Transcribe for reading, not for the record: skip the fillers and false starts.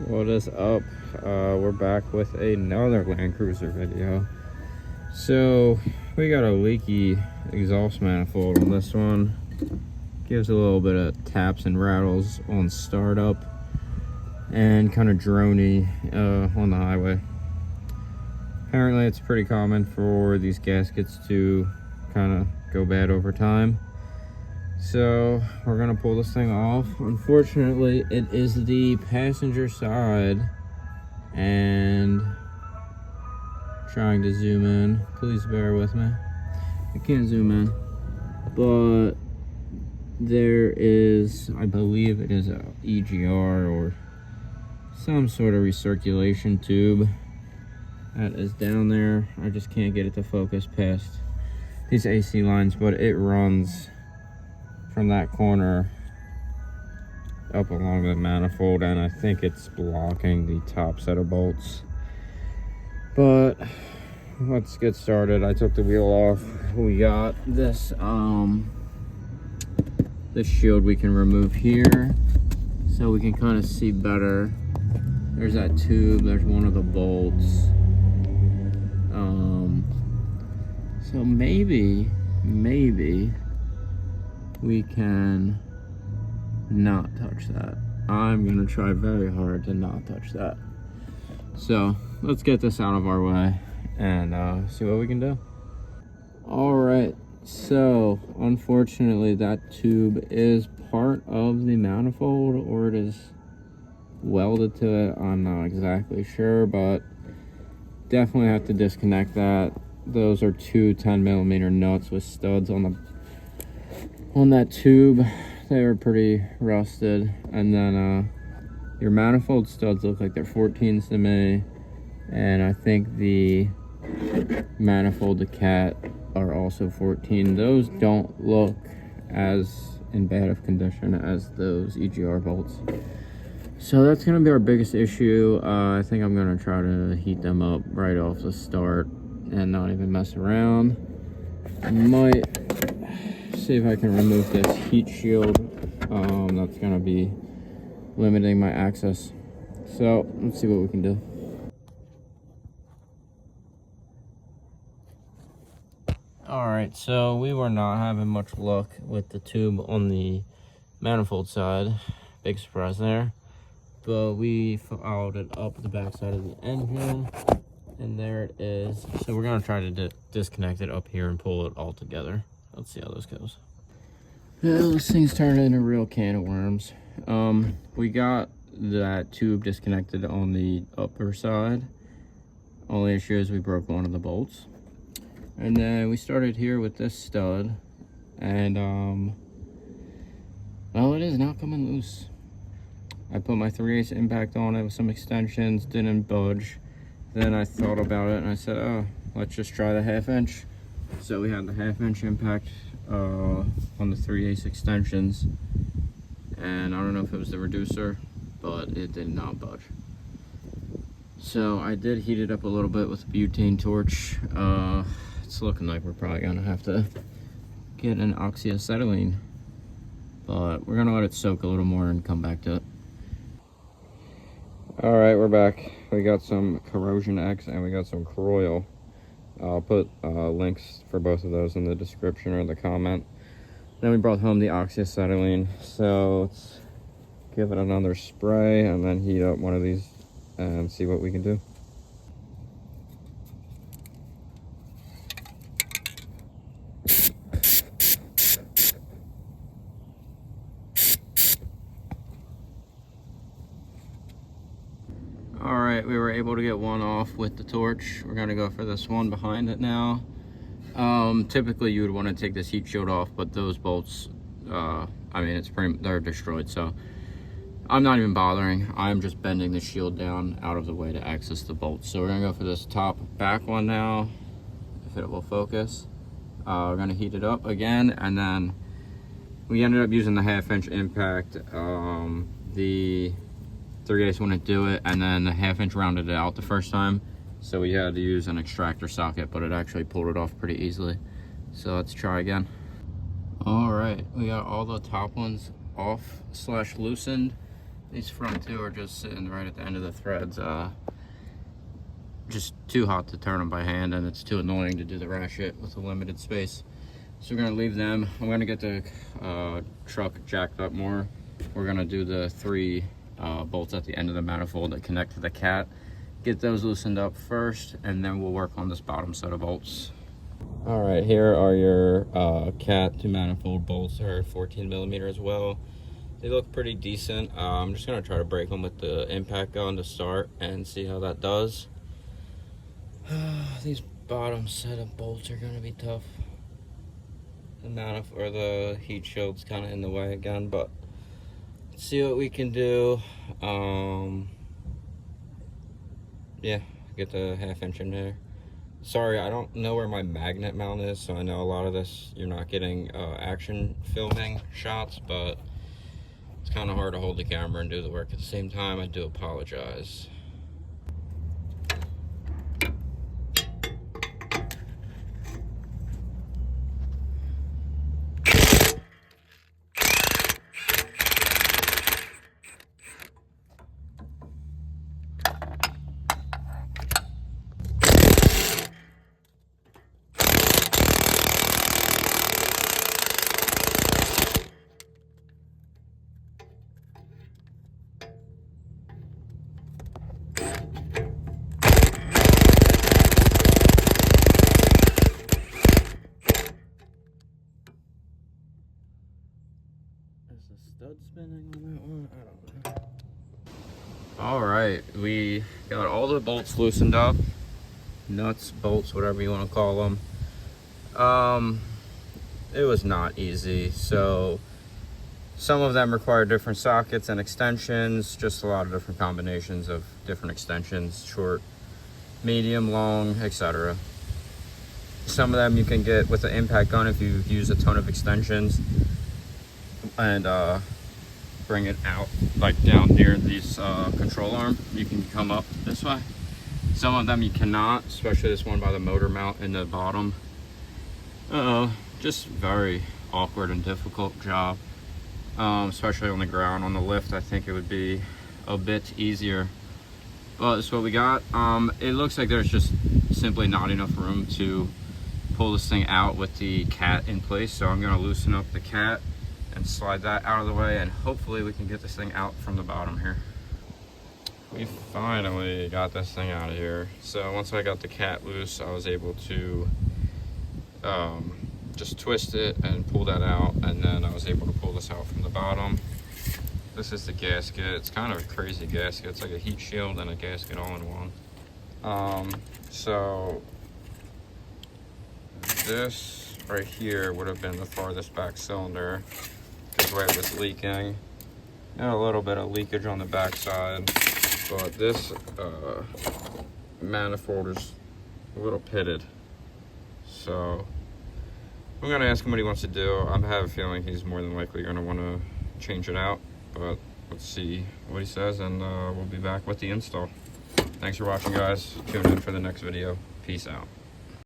What is up? We're back with another Land Cruiser video. So we got a leaky exhaust manifold on this one. Gives a little bit of taps and rattles on startup and kind of droney on the highway. Apparently it's pretty common for these gaskets to kind of go bad over time. So we're gonna pull this thing off. Unfortunately, it is the passenger side, and trying to zoom in. Please bear with me. I can't zoom in, but there is, I believe it is a EGR or some sort of recirculation tube that is down there. I just can't get it to focus past these AC lines, but it runs from that corner up along the manifold, and I think it's blocking the top set of bolts. But let's get started. I took the wheel off. We got this this shield we can remove here so we can kind of see better. There's that tube, there's one of the bolts. So maybe we can not touch that. I'm gonna try very hard to not touch that. So let's get this out of our way and see what we can do. All right, so unfortunately that tube is part of the manifold, or it is welded to it. I'm not exactly sure, but definitely have to disconnect that. Those are two 10mm nuts with studs on that tube. They were pretty rusted. And then your manifold studs look like they're 14s to me, and I think the manifold to cat are also 14. Those don't look as in bad of condition as those EGR bolts. So that's gonna be our biggest issue. I think I'm gonna try to heat them up right off the start and not even mess around. I might see if I can remove this heat shield. That's gonna be limiting my access. So let's see what we can do. All right, so we were not having much luck with the tube on the manifold side. Big surprise there. But we followed it up the backside of the engine, and there it is. So we're gonna try to disconnect it up here and pull it all together. Let's see how this goes. Well, this thing's turned into a real can of worms. We got that tube disconnected on the upper side. Only issue is we broke one of the bolts. And then we started here with this stud, and well, it is now coming loose. I put my 3/8 impact on it with some extensions, didn't budge. Then I thought about it and I said, oh, let's just try the 1/2 inch. So we had the 1/2 inch impact on the 3/8 extensions. And I don't know if it was the reducer, but it did not budge. So I did heat it up a little bit with a butane torch. It's looking like we're probably gonna have to get an oxyacetylene, but we're gonna let it soak a little more and come back to it. All right, we're back. We got some Corrosion X and we got some Croil. I'll put links for both of those in the description or the comment. Then we brought home the oxyacetylene. So let's give it another spray and then heat up one of these and see what we can do. All right, we were able to get one off with the torch. We're gonna go for this one behind it now. Typically you would want to take this heat shield off, but those bolts, I mean, they're destroyed, so I'm not even bothering. I'm just bending the shield down out of the way to access the bolts. So we're gonna go for this top back one now, if it will focus. We're gonna heat it up again, and then we ended up using the 1/2 inch impact. The 3/8 wouldn't do it, and then the 1/2 inch rounded it out the first time, so we had to use an extractor socket, but it actually pulled it off pretty easily. So let's try again. All right, we got all the top ones off / loosened. These front two are just sitting right at the end of the threads. Just too hot to turn them by hand, and it's too annoying to do the ratchet with a limited space. So we're gonna leave them. I'm gonna get the truck jacked up more. We're gonna do the 3 bolts at the end of the manifold that connect to the cat. Get those loosened up first, and then we'll work on this bottom set of bolts. All right, here are your cat to manifold bolts. They're 14mm as well. They look pretty decent. I'm just gonna try to break them with the impact gun to start and see how that does. These bottom set of bolts are gonna be tough. The manifold or the heat shield's kind of in the way again, but let's see what we can do. Yeah, get the 1/2 inch in there. Sorry, I don't know where my magnet mount is, so I know a lot of this you're not getting action filming shots, but it's kind of hard to hold the camera and do the work at the same time. I do apologize. Is the stud spinning on that one? I don't know. All right, we got all the bolts loosened up. Nuts, bolts, whatever you want to call them. It was not easy. So some of them require different sockets and extensions, just a lot of different combinations of different extensions, short, medium, long, etc. Some of them you can get with the impact gun if you use a ton of extensions and bring it out like down near these control arm. You can come up this way. Some of them you cannot, especially this one by the motor mount in the bottom. Just very awkward and difficult job, especially on the ground. On the lift I think it would be a bit easier, but that's what we got. It looks like there's just simply not enough room to pull this thing out with the cat in place, so I'm going to loosen up the cat and slide that out of the way, and hopefully we can get this thing out from the bottom here. We finally got this thing out of here. So once I got the cat loose, I was able to just twist it and pull that out, and then I was able to pull this out from the bottom. This is the gasket. It's kind of a crazy gasket. It's like a heat shield and a gasket all in one. So this right here would have been the farthest back cylinder because where it was leaking, and a little bit of leakage on the back side. But this manifold is a little pitted, so I'm gonna ask him what he wants to do. I have a feeling he's more than likely gonna want to change it out, but let's see what he says, and we'll be back with the install. Thanks for watching, guys. Tune in for the next video. Peace out.